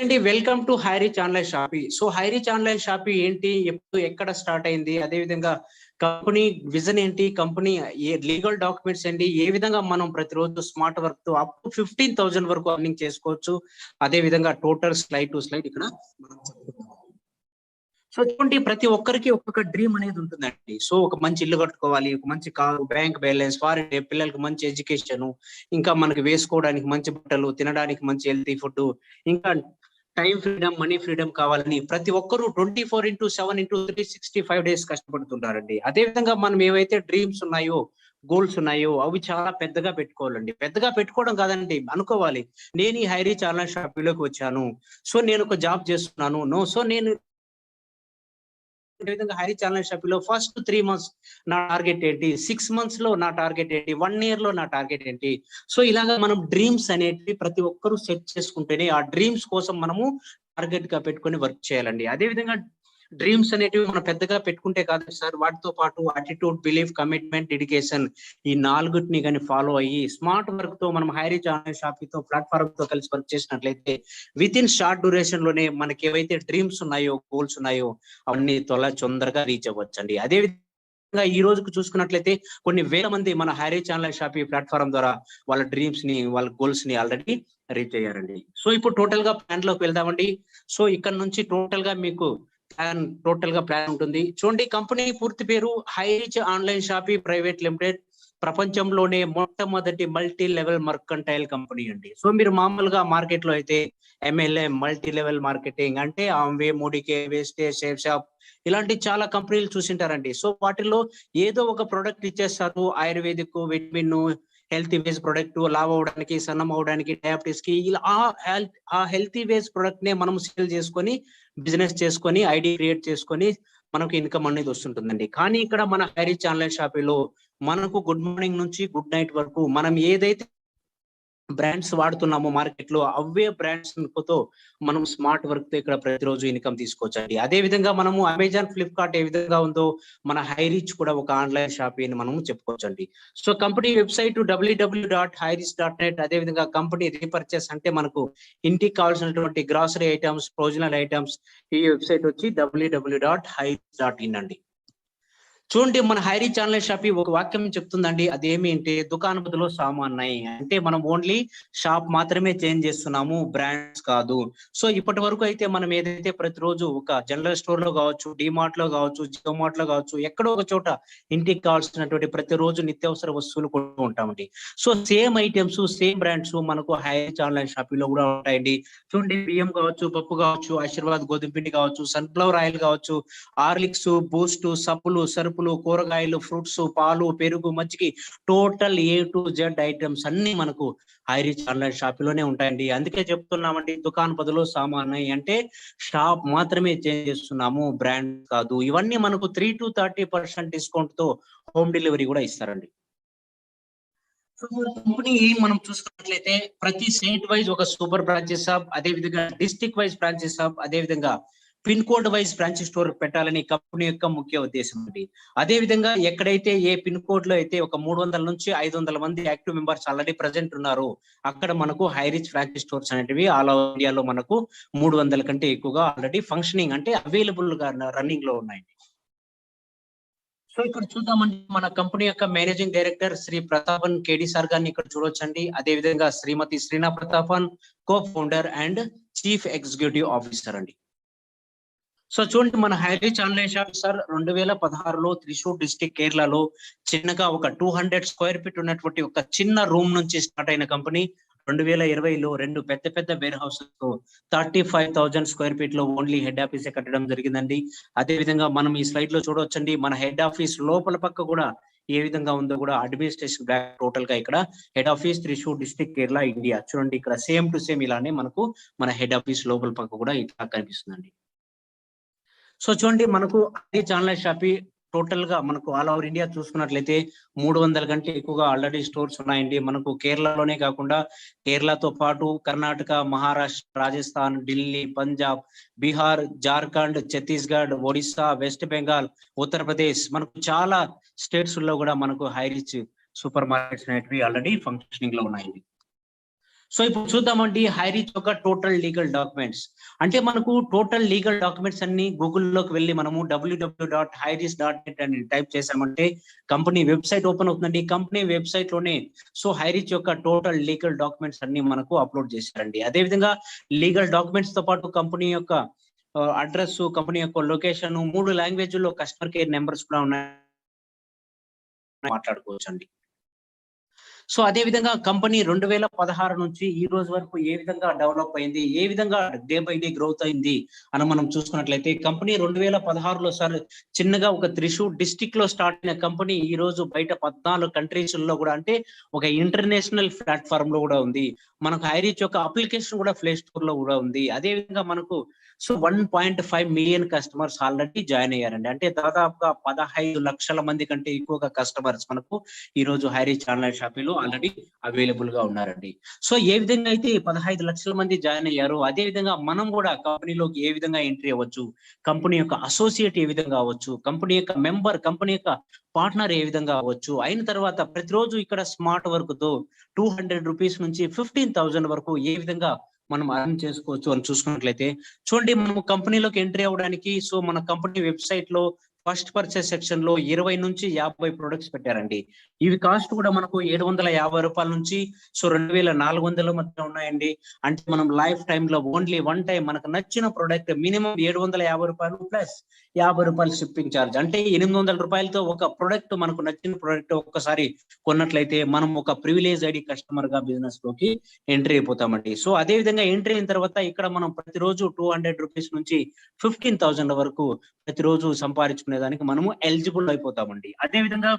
అండి, welcome to high reach online shoppy. So high reach online shoppy ఏంటి, ఎప్పుడు, ఎక్కడ స్టార్ట్ అయింది, అదే విధంగా కంపెనీ విజన్ ఏంటి, కంపెనీ ఏ లీగల్ డాక్యుమెంట్స్ ఏంటి, ఏ విధంగా మనం ప్రతిరోజు స్మార్ట్ వర్క్ తో అప్ టు 15,000 వరకు అర్నింగ్ చేసుకోవచ్చు. అదే విధంగా టోటల్ స్లైడ్ టు స్లైడ్ ఇక్కడ మనం చెప్పుకుందాం. సో చూడండి, ప్రతి ఒక్కరికి ఒక్కొక్క డ్రీమ్ అనేది ఉంటుందండి. సో ఒక మంచి ఇల్లు కట్టుకోవాలి, ఒక మంచి కారు, బ్యాంక్ బ్యాలెన్స్, ఫారెన్ పిల్లలకి మంచి ఎడ్యుకేషన్, ఇంకా మనకి వేసుకోవడానికి మంచి బట్టలు, తినడానికి మంచి హెల్తీ ఫుడ్, ఇంకా టైం ఫ్రీడమ్, మనీ ఫ్రీడమ్ కావాలని ప్రతి ఒక్కరూ 24/7/365 డేస్ కష్టపడుతుంటారండి. అదే విధంగా మనం ఏవైతే డ్రీమ్స్ ఉన్నాయో, గోల్స్ ఉన్నాయో అవి చాలా పెద్దగా పెట్టుకోవాలండి. పెద్దగా పెట్టుకోవడం కాదండి, అనుకోవాలి నేను ఈ హై రీచ్ ఆన్లైన్ షాపింగ్లోకి వచ్చాను, సో నేను ఒక జాబ్ చేస్తున్నాను, సో నేను విధంగా హై రీచ్ ఆన్లైన్ షాపింగ్ లో ఫస్ట్ 3 months నా టార్గెట్ ఏంటి, 6 months లో నా టార్గెట్ ఏంటి, 1 year లో నా టార్గెట్ ఏంటి. సో ఇలాగా మనం డ్రీమ్స్ అనేటివి ప్రతి ఒక్కరూ సెట్ చేసుకుంటేనే ఆ డ్రీమ్స్ కోసం మనము టార్గెట్ గా పెట్టుకొని వర్క్ చేయాలండి. అదే విధంగా డ్రీమ్స్ అనేటివి మనం పెద్దగా పెట్టుకుంటే కాదు సార్, వాటితో పాటు అటిట్యూడ్, బిలీఫ్, కమిట్మెంట్, డెడికేషన్, ఈ నాలుగుటిని కానీ ఫాలో అయ్యి స్మార్ట్ వర్క్ తో మనం హై రీచ్ ఆన్లైన్ షాపింగ్ తో ప్లాట్ఫామ్ తో కలిసి వర్క్ చేసినట్లయితే విత్ ఇన్ షార్ట్ డ్యూరేషన్ లోనే మనకి ఏవైతే డ్రీమ్స్ ఉన్నాయో, గోల్స్ ఉన్నాయో అవన్నీ తొందరగా రీచ్ అవ్వచ్చండి. అదే విధంగా ఈ రోజుకు చూసుకున్నట్లయితే కొన్ని వేల మంది మన high reach online shopping platform ద్వారా వాళ్ళ డ్రీమ్స్ ని, వాళ్ళ గోల్స్ ని ఆల్రెడీ రీచ్ అయ్యారండి. సో ఇప్పుడు టోటల్ గా ప్లాన్ లోకి వెళ్దామండి. సో ఇక్కడ నుంచి టోటల్ గా ప్లాన్ ఉంటుంది. చూడండి, కంపెనీ పూర్తి పేరు high reach online shoppy private limited, ప్రపంచంలోనే మొట్టమొదటి మల్టీ లెవెల్ మర్కంటైల్ కంపెనీ అండి. సో మీరు మామూలుగా మార్కెట్ లో అయితే MLM, మల్టీ లెవెల్ మార్కెటింగ్ అంటే Amway, Modicare, Vestige, shape shop ఇలాంటి చాలా కంపెనీలు చూసింటారండి. సో వాటిల్లో ఏదో ఒక ప్రొడక్ట్ ఇచ్చేస్తారు, ఆయుర్వేదిక్, విటమిన్, హెల్తీ వేస్ ప్రొడక్ట్, లావ్ అవడానికి, సన్నం అవడానికి, డయాబెటీస్ కి, ఇలా ఆ హెల్తీ వేస్ ప్రొడక్ట్ నే మనం సేల్ చేసుకొని బిజినెస్ చేసుకొని ఐడి క్రియేట్ చేసుకొని మనకు ఇన్కమ్ అనేది వస్తుంటుందండి. కానీ ఇక్కడ మన హై రీచ్ ఆన్లైన్ షాపింగ్ లో మనకు గుడ్ మార్నింగ్ నుంచి గుడ్ నైట్ వరకు మనం ఏదైతే బ్రాండ్స్ వాడుతున్నామో మార్కెట్ లో అవే బ్రాండ్స్ తో మనం స్మార్ట్ వర్క్ తో ఇక్కడ ప్రతిరోజు ఇన్కమ్ తీసుకోవచ్చండి. అదే విధంగా మనము అమెజాన్, ఫ్లిప్కార్ట్ ఏ విధంగా ఉందో మన హై రీచ్ కూడా ఒక ఆన్లైన్ షాపింగ్ అని మనము చెప్పుకోవచ్చండి. సో కంపెనీ వెబ్సైట్ www.highreach.net, అదే విధంగా కంపెనీ రీపర్చేస్ అంటే మనకు ఇంటికి కావాల్సినటువంటి గ్రాసరీ ఐటమ్స్, ప్రొవిజనల్ ఐటమ్స్, ఈ వెబ్సైట్ వచ్చి www.highreach.in అండి. చూడండి, మన హై రీచ్ ఆన్లైన్ షాపింగ్ ఒక వాక్యం చెప్తుందండి. అదేమి అంటే దుకాణ బదులు సామాన్నాయి, అంటే మనం ఓన్లీ షాప్ మాత్రమే చేంజ్ చేస్తున్నాము, బ్రాండ్స్ కాదు. సో ఇప్పటి వరకు అయితే మనం ఏదైతే ప్రతిరోజు ఒక జనరల్ స్టోర్ లో కావచ్చు, డిమార్ట్ లో కావచ్చు, జియో మార్ట్ లో కావచ్చు, ఎక్కడో ఒక చోట ఇంటికి కావాల్సినటువంటి ప్రతిరోజు నిత్యావసర వస్తువులు కొంటూ ఉంటామండి. So same items, same brands మనకు హై రీచ్ ఆన్లైన్ షాపింగ్ లో కూడా ఉంటాయండి. చూడండి, బియ్యం కావచ్చు, పప్పు కావచ్చు, ఆశీర్వాద్ గోధుమ పిండి కావచ్చు, సన్ఫ్లవర్ ఆయిల్ కావచ్చు, హార్లిక్స్, బూస్ట్, సబ్బులు, సరుపులు, కూరగాయలు, ఫ్రూట్స్, పాలు, పెరుగు, మజ్జిగి, total A to Z items అన్ని మనకు హై రీచ్ ఆన్లైన్ షాప్ లోనే ఉంటాయండి. అందుకే చెప్తున్నామండి, దుకాణ బదులు సామాన్ అంటే షాప్ మాత్రమే చేంజ్ చేస్తున్నాము, బ్రాండ్ కాదు. ఇవన్నీ మనకు 3 to 30% డిస్కౌంట్ తో హోమ్ డెలివరీ కూడా ఇస్తారండి. సో కంపెనీ మనం చూసుకున్నట్లయితే ప్రతి స్టేట్ వైజ్ ఒక సూపర్ బ్రాంచెస్ హబ్, అదే విధంగా డిస్ట్రిక్ట్ వైజ్ బ్రాంచెస్ హబ్, అదే విధంగా pin code wise branch store పెట్టాలని కంపెనీ యొక్క ముఖ్య ఉద్దేశం అండి. అదే విధంగా ఎక్కడైతే ఏ పిన్ కోడ్ లో అయితే ఒక 300 నుంచి 500 మంది యాక్టివ్ మెంబర్స్ ఆల్రెడీ ప్రెసెంట్ ఉన్నారు, అక్కడ మనకు హై రీచ్ బ్రాంచ్ స్టోర్స్ అనేటివి ఆల్ ఓవర్ ఇండియాలో మనకు 300 కంటే ఎక్కువగా ఆల్రెడీ ఫంక్షనింగ్ అంటే అవైలబుల్ గా రన్నింగ్ లో ఉన్నాయి. సో ఇక్కడ చూద్దామండి, మన కంపెనీ యొక్క మేనేజింగ్ డైరెక్టర్ శ్రీ ప్రతాపన్ కేడి సార్ గారిని ఇక్కడ చూడొచ్చండి. అదే విధంగా Shrimati Sreena Prathapan, co founder and chief executive officer అండి. సో చూడండి, మన high reach online shop sir 2016లో త్రిశూర్ డిస్ట్రిక్ట్ కేరళలో చిన్నగా ఒక 200 స్క్వేర్ ఫీట్ ఉన్నటువంటి ఒక చిన్న రూమ్ నుంచి స్టార్ట్ అయిన కంపెనీ 2020లో రెండు పెద్ద పెద్ద వేర్ హౌసెస్ తో 35,000 స్క్వేర్ ఫీట్ లో ఓన్లీ హెడ్ ఆఫీస్ కట్టడం జరిగిందండి. అదే విధంగా మనం ఈ స్లైడ్ లో చూడవచ్చండి, మన హెడ్ ఆఫీస్ లోపల పక్క కూడా ఏ విధంగా ఉందో కూడా అడ్మినిస్ట్రేషన్ బ్లాక్ టోటల్ గా ఇక్కడ head office Thrissur district Kerala India. చూడండి, ఇక్కడ సేమ్ టు సేమ్ ఇలానే మనకు మన హెడ్ ఆఫీస్ లోపల పక్క కూడా ఇట్లా కనిపిస్తుందండి. సో చూడండి, మనకు రీచ్ ఆన్లైన్ షాపీ టోటల్ గా మనకు ఆల్ ఓవర్ ఇండియా చూసుకున్నట్లయితే 300 కంటే ఎక్కువగా ఆల్రెడీ స్టోర్స్ ఉన్నాయండి. మనకు కేరళలోనే కాకుండా కేరళతో పాటు కర్ణాటక, మహారాష్ట్ర, రాజస్థాన్, ఢిల్లీ, పంజాబ్, బీహార్, జార్ఖండ్, ఛత్తీస్గఢ్, ఒడిస్సా, వెస్ట్ బెంగాల్, ఉత్తరప్రదేశ్, మనకు చాలా స్టేట్స్ లో కూడా మనకు హై రీచ్ సూపర్ మార్కెట్స్ అనేటివి ఆల్రెడీ ఫంక్షనింగ్ లో ఉన్నాయండి. సో ఇప్పుడు చూద్దామండి హైరీచ్ యొక్క టోటల్ లీగల్ డాక్యుమెంట్స్. అంటే మనకు టోటల్ లీగల్ డాక్యుమెంట్స్ అన్ని గూగుల్లోకి వెళ్ళి మనము www.hireach.net అని టైప్ చేసామంటే కంపెనీ వెబ్సైట్ ఓపెన్ అవుతుందండి. కంపెనీ వెబ్సైట్ లోనే సో హైరీచ్ యొక్క టోటల్ లీగల్ డాక్యుమెంట్స్ అన్ని మనకు అప్లోడ్ చేశారండి. అదే విధంగా లీగల్ డాక్యుమెంట్స్ తో పాటు కంపెనీ యొక్క అడ్రస్, కంపెనీ యొక్క లొకేషన్, 3 లాంగ్వేజ్ల్లో కస్టమర్ కేర్ నెంబర్స్ కూడా ఉన్నాయి, మాట్లాడుకోవచ్చండి. సో అదే విధంగా కంపెనీ 2016 నుంచి ఈ రోజు వరకు ఏ విధంగా డెవలప్ అయింది, ఏ విధంగా డే బై డే గ్రోత్ అయింది అని మనం చూసుకున్నట్లయితే కంపెనీ 2016లో సార్ చిన్నగా ఒక త్రిశూర్ డిస్ట్రిక్ట్ లో స్టార్ట్ అయిన కంపెనీ ఈ రోజు బయట 14 కంట్రీస్ లో కూడా, అంటే ఒక ఇంటర్నేషనల్ ప్లాట్ఫామ్ లో కూడా ఉంది. మనకు హైరీచ్ యొక్క అప్లికేషన్ కూడా ప్లే స్టోర్ లో కూడా ఉంది. అదే విధంగా మనకు so 1.5 million customers already join అయ్యారండి. అంటే దాదాపుగా 15 లక్షల మంది కంటే ఎక్కువగా కస్టమర్స్ మనకు ఈ రోజు హైరీచ్ ఆన్లైన్ షాపింగ్ లో ఆల్రెడీ అవైలబుల్ గా ఉన్నారండి. సో ఏ విధంగా అయితే 15 లక్షల మంది జాయిన్ అయ్యారో అదే విధంగా మనం కూడా కంపెనీలోకి ఏ విధంగా ఎంట్రీ అవ్వచ్చు, కంపెనీ యొక్క అసోసియేట్ ఏ విధంగా అవ్వచ్చు, కంపెనీ యొక్క మెంబర్, కంపెనీ యొక్క పార్ట్నర్ ఏ విధంగా అవ్వచ్చు, అయిన తర్వాత ప్రతిరోజు ఇక్కడ స్మార్ట్ వర్క్ తో 200 రూపీస్ నుంచి 15,000 వరకు ఏ విధంగా మనం అర్న్ చేసుకోవచ్చు అని చూసుకున్నట్లయితే చూడండి, మనము కంపెనీలోకి ఎంట్రీ అవ్వడానికి సో మన కంపెనీ వెబ్సైట్ లో ఫస్ట్ పర్చేస్ సెక్షన్ లో 20 నుంచి 50 ప్రొడక్ట్స్ పెట్టారండి. ఇవి కాస్ట్ కూడా మనకు 750 రూపాయల నుంచి సో 2400 మధ్య ఉన్నాయండి. అంటే మనం లైఫ్ టైమ్ లో ఓన్లీ వన్ టైం మనకు నచ్చిన ప్రొడక్ట్ మినిమం 750 రూపాయలు ప్లస్ 50 రూపాయలు షిప్పింగ్ ఛార్జ్, అంటే 800 రూపాయలతో ఒక ప్రొడక్ట్, మనకు నచ్చిన ప్రొడక్ట్ ఒక్కసారి కొన్నట్లయితే మనం ఒక ప్రివిలేజ్ ఐడి కస్టమర్ గా బిజినెస్ లోకి ఎంట్రీ అయిపోతామండి. సో అదే విధంగా ఎంట్రీ అయిన తర్వాత ఇక్కడ మనం ప్రతిరోజు 200 రూపీస్ నుంచి 15,000 వరకు ప్రతిరోజు సంపాదించుకునే దానికి మనము ఎలిజిబుల్ అయిపోతామండి. అదే విధంగా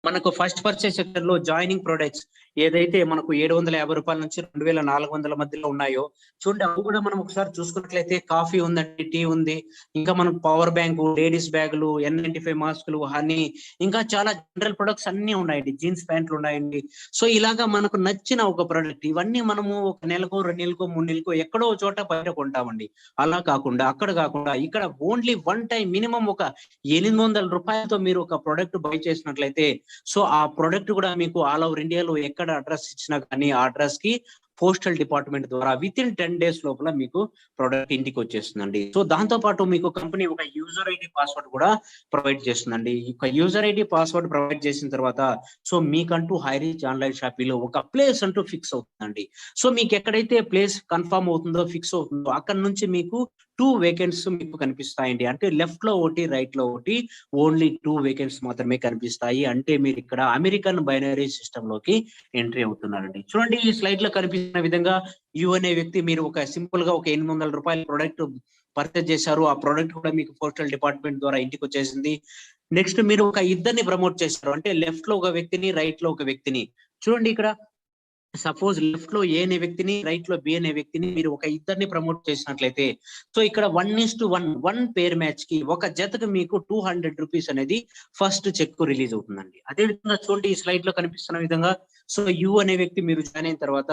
మనకు ఫస్ట్ పర్చేస్ సెక్టర్ లో జాయినింగ్ ప్రొడక్ట్స్ ఏదైతే మనకు 750 రూపాయల నుంచి 2400 మధ్యలో ఉన్నాయో చూడండి, అవి కూడా మనం ఒకసారి చూసుకున్నట్లయితే కాఫీ ఉందండి, టీ ఉంది, ఇంకా మనకు పవర్ బ్యాంక్, లేడీస్ బ్యాగులు, N95 మాస్కులు, హనీ, ఇంకా చాలా జనరల్ ప్రొడక్ట్స్ అన్ని ఉన్నాయండి, జీన్స్ ప్యాంట్లు ఉన్నాయండి. సో ఇలాగా మనకు నచ్చిన ఒక ప్రొడక్ట్ ఇవన్నీ మనము ఒక నెలకు, 2 నెలలకు, 3 నెలలకు ఎక్కడో చోట బయట కొంటామండి. అలా కాకుండా అక్కడ కాకుండా ఇక్కడ ఓన్లీ వన్ టైం మినిమం ఒక 800 రూపాయలతో మీరు ఒక ప్రొడక్ట్ బై చేసినట్లయితే సో ఆ ప్రొడక్ట్ కూడా మీకు ఆల్ ఓవర్ ఇండియాలో ఎక్కడ అడ్రస్ ఇచ్చినా కానీ ఆ అడ్రస్ కి పోస్టల్ డిపార్ట్మెంట్ ద్వారా విత్ ఇన్ 10 days లోపల మీకు ప్రొడక్ట్ ఇంటికి వచ్చేస్తుందండి. సో దాంతో పాటు మీకు కంపెనీ ఒక యూజర్ ఐడి పాస్వర్డ్ కూడా ప్రొవైడ్ చేస్తుందండి. ఒక యూజర్ ఐడి పాస్వర్డ్ ప్రొవైడ్ చేసిన తర్వాత సో మీకంటూ హైరీచ్ ఆన్లైన్ షాపింగ్ లో ఒక ప్లేస్ అంటూ ఫిక్స్ అవుతుందండి. సో మీకు ఎక్కడైతే ప్లేస్ కన్ఫర్మ్ అవుతుందో, ఫిక్స్ అవుతుందో అక్కడ నుంచి మీకు 2 వేకెంట్స్ మీకు కనిపిస్తాయండి. అంటే లెఫ్ట్ లో ఒకటి, రైట్ లో ఒకటి, ఓన్లీ 2 వేకెంట్స్ మాత్రమే కనిపిస్తాయి. అంటే మీరు ఇక్కడ అమెరికన్ బైనరీ సిస్టమ్ లోకి ఎంట్రీ అవుతున్నారండి. చూడండి, ఈ స్లైడ్ లో కనిపిస్తున్న విధంగా యు అనే వ్యక్తి మీరు ఒక సింపుల్ గా ఒక 800 రూపాయల ప్రొడక్ట్ పర్చేజ్ చేశారు. ఆ ప్రొడక్ట్ కూడా మీకు పోస్టల్ డిపార్ట్మెంట్ ద్వారా ఇంటికి వచ్చేసింది. నెక్స్ట్ మీరు ఒక ఇద్దరిని ప్రమోట్ చేశారు, అంటే లెఫ్ట్ లో ఒక వ్యక్తిని, రైట్ లో ఒక వ్యక్తిని. చూడండి ఇక్కడ సపోజ్ లెఫ్ట్ లో ఏ అనే వ్యక్తిని, రైట్ లో బి అనే వ్యక్తిని మీరు ఒక ఇద్దరిని ప్రమోట్ చేసినట్లయితే సో ఇక్కడ 1:1 పేర్ మ్యాచ్ కి ఒక జతకు మీకు 200 రూపీస్ అనేది ఫస్ట్ చెక్ రిలీజ్ అవుతుందండి. అదే విధంగా చూడండి, ఈ స్లైడ్ లో కనిపిస్తున్న విధంగా సో యు అనే వ్యక్తి మీరు జాయిన్ అయిన తర్వాత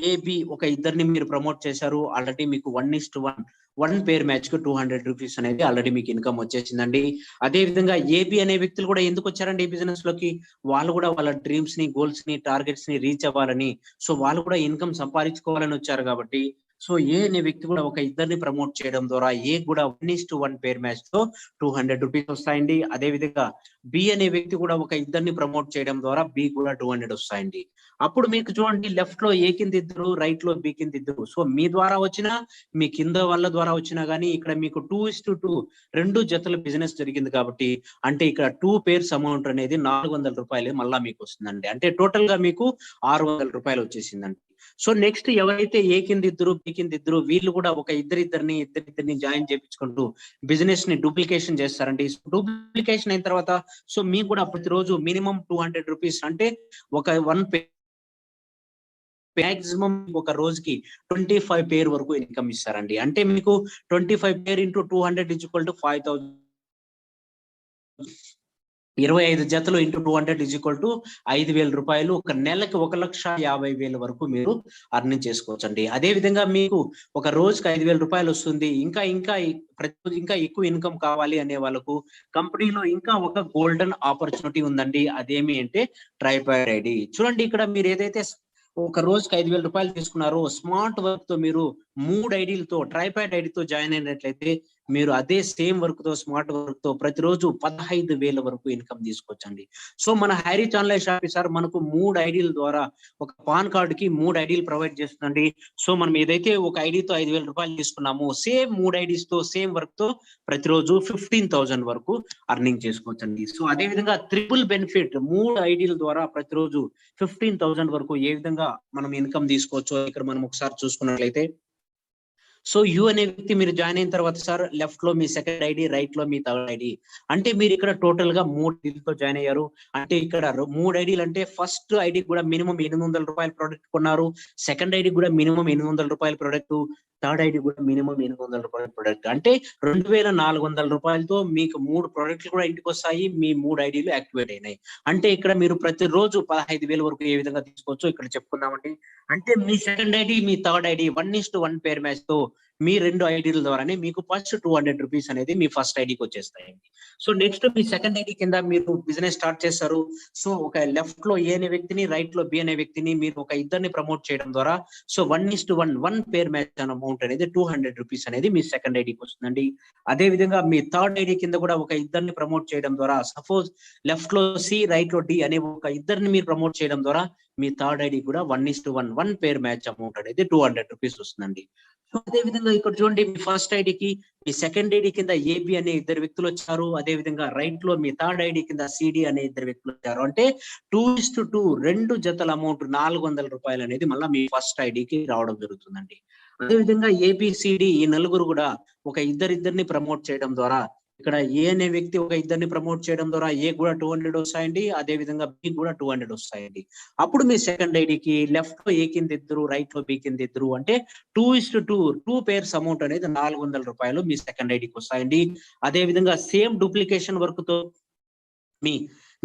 ఏబి ఒక ఇద్దరిని మీరు ప్రమోట్ చేశారు, ఆల్రెడీ మీకు 1:1 పేర్ మ్యాచ్ కు 200 రూపీస్ అనేది ఆల్రెడీ మీకు ఇన్కమ్ వచ్చేసిందండి. అదే విధంగా ఏబి అనే వ్యక్తులు కూడా ఎందుకు వచ్చారండి ఈ బిజినెస్ లోకి, వాళ్ళు కూడా వాళ్ళ డ్రీమ్స్ ని, గోల్స్ ని, టార్గెట్స్ ని రీచ్ అవ్వాలని, సో వాళ్ళు కూడా ఇన్కమ్ సంపాదించుకోవాలని వచ్చారు కాబట్టి సో ఏ అనే వ్యక్తి కూడా ఒక ఇద్దరిని ప్రమోట్ చేయడం ద్వారా ఏ కూడా 1:1 పేర్ మ్యాచ్ తో 200 రూపీస్ వస్తాయండి. అదే విధంగా బి అనే వ్యక్తి కూడా ఒక ఇద్దరిని ప్రమోట్ చేయడం ద్వారా బి కూడా 200 వస్తాయండి. అప్పుడు మీకు చూడండి, లెఫ్ట్ లో ఏ కింద ఇద్దరు, రైట్ లో బి కింద ఇద్దరు. సో మీ ద్వారా వచ్చినా, మీ కింద వాళ్ళ ద్వారా వచ్చినా గానీ ఇక్కడ మీకు 2:2 2 జతల బిజినెస్ జరిగింది కాబట్టి అంటే ఇక్కడ 2 పేర్స్ అమౌంట్ అనేది 400 రూపాయలు మళ్ళా మీకు వస్తుందండి. అంటే టోటల్ గా మీకు 600 రూపాయలు వచ్చేసిందండి. సో నెక్స్ట్ ఎవరైతే ఏ కింద ఇద్దరు, బి కింద ఇద్దరు, వీళ్ళు కూడా ఒక ఇద్దరిద్దరిని జాయిన్ చేయించుకుంటూ బిజినెస్ ని డూప్లికేషన్ చేస్తారండి. డూప్లికేషన్ అయిన తర్వాత సో మీకు కూడా ప్రతిరోజు మినిమం 200 రూపీస్, అంటే ఒక 1 మాక్సిమం ఒక రోజుకి 25 పేర్ వరకు ఇన్కమ్ ఇస్తారండి. అంటే మీకు 25 పేర్ ఇంటూ 200 = 5,000, 25 జతలు ఇంటూ 200 5,000 రూపాయలు. ఒక నెలకి 1,50,000 వరకు మీరు అర్నింగ్ చేసుకోవచ్చండి. అదే విధంగా మీకు ఒక రోజుకి 5,000 రూపాయలు వస్తుంది. ఇంకా ఎక్కువ ఇన్కమ్ కావాలి అనే వాళ్ళకు కంపెనీలో ఇంకా ఒక గోల్డెన్ ఆపర్చునిటీ ఉందండి. అదేమి అంటే ట్రైపాడ్ ఐడి. చూడండి, ఇక్కడ మీరు ఏదైతే ఒక రోజుకి 5,000 రూపాయలు తీసుకున్నారు, స్మార్ట్ వర్క్ తో మీరు 3 ఐడీలతో ట్రైపాడ్ ఐడితో జాయిన్ అయినట్లయితే మీరు అదే సేమ్ వర్క్ తో స్మార్ట్ వర్క్ తో ప్రతిరోజు 15,000 వరకు ఇన్కమ్ తీసుకోవచ్చండి. సో మన హైరిచ్ ఆన్లైన్ షాపింగ్ సార్ మనకు 3 ఐడీల ద్వారా ఒక పాన్ కార్డ్ కి 3 ఐడీలు ప్రొవైడ్ చేస్తుందండి. సో మనం ఏదైతే ఒక ఐడీతో 5,000 రూపాయలు తీసుకున్నామో సేమ్ 3 ఐడీస్ తో సేమ్ వర్క్ తో ప్రతిరోజు 15,000 వరకు అర్నింగ్ చేసుకోవచ్చండి. సో అదే విధంగా ట్రిపుల్ బెనిఫిట్ 3 ఐడీల ద్వారా ప్రతిరోజు 15,000 వరకు ఏ విధంగా మనం ఇన్కమ్ తీసుకోవచ్చు ఇక్కడ మనం ఒకసారి చూసుకున్నట్లయితే, సో యు అనే వ్యక్తి మీరు జాయిన్ అయిన తర్వాత సార్ లెఫ్ట్ లో మీ సెకండ్ ఐడి, రైట్ లో మీ థర్డ్ ఐడి, అంటే మీరు ఇక్కడ టోటల్ గా 3 ఐడీలతో జాయిన్ అయ్యారు. అంటే ఇక్కడ 3 ఐడీలు అంటే ఫస్ట్ ఐడి కూడా మినిమం 800 రూపాయల ప్రొడక్ట్ కొన్నారు, సెకండ్ ఐడి కూడా మినిమం 800 రూపాయల ప్రొడక్ట్, థర్డ్ ఐడి కూడా మినిమం 800 రూపాయల ప్రొడక్ట్. అంటే 2,400 రూపాయలతో మీకు 3 ప్రొడక్ట్లు కూడా ఇంటికి వస్తాయి, మీ 3 ఐడీలు యాక్టివేట్ అయినాయి. అంటే ఇక్కడ మీరు ప్రతిరోజు 15,000 వరకు ఏ విధంగా తీసుకోవచ్చు ఇక్కడ చెప్పుకుందామండి. అంటే మీ సెకండ్ ఐడి, మీ థర్డ్ ఐడి 1:1 పేర్ మ్యాచ్ తో మీ 2 ఐడీల ద్వారానే మీకు ఫస్ట్ 200 రూపీస్ అనేది మీ ఫస్ట్ ఐడికి వచ్చేస్తాయండి. సో నెక్స్ట్ మీ సెకండ్ ఐడి కింద మీరు బిజినెస్ స్టార్ట్ చేస్తారు. సో ఒక లెఫ్ట్ లో ఏ అనే వ్యక్తిని, రైట్ లో బి అనే వ్యక్తిని మీరు ఒక ఇద్దరిని ప్రమోట్ చేయడం ద్వారా సో 1:1 పేర్ మ్యాచ్ అమౌంట్ అనేది 200 రూపీస్ అనేది మీ సెకండ్ ఐడికి వస్తుందండి. అదే విధంగా మీ థర్డ్ ఐడి కింద కూడా ఒక ఇద్దరిని ప్రమోట్ చేయడం ద్వారా సపోజ్ లెఫ్ట్ లో సి, రైట్ లో డి అనే ఒక ఇద్దరిని మీరు ప్రమోట్ చేయడం ద్వారా మీ థర్డ్ ఐడి కూడా 1:1 పేర్ మ్యాచ్ అమౌంట్ అనేది 200 రూపీస్ వస్తుందండి. సో అదే విధంగా ఇక్కడ చూడండి మీ ఫస్ట్ ఐడికి, మీ సెకండ్ ఐడి కింద ఏబి అనే ఇద్దరు వ్యక్తులు వచ్చారు. అదే విధంగా రైట్ లో మీ థర్డ్ ఐడి కింద సిడి అనే ఇద్దరు వ్యక్తులు వచ్చారు. అంటే 2:2 2 జతల అమౌంట్ 400 రూపాయలు అనేది మళ్ళీ మీ ఫస్ట్ ఐడికి రావడం జరుగుతుందండి. అదే విధంగా ఏబిసిడి ఈ నలుగురు కూడా ఒక ఇద్దరిని ప్రమోట్ చేయడం ద్వారా ఇక్కడ ఏ అనే వ్యక్తి ఒక ఇద్దరిని ప్రమోట్ చేయడం ద్వారా ఏ కూడా 200 వస్తాయండి, అదే విధంగా బి కూడా 200 వస్తాయండి. అప్పుడు మీ సెకండ్ ఐడికి లెఫ్ట్ లో ఏ కింద ఇద్దరు, రైట్ లో బి కింద ఇద్దరు, అంటే 2:2 పేర్స్ అమౌంట్ అనేది 400 రూపాయలు మీ సెకండ్ ఐడికి వస్తాయండి. అదే విధంగా సేమ్ డూప్లికేషన్ వర్క్ తో మీ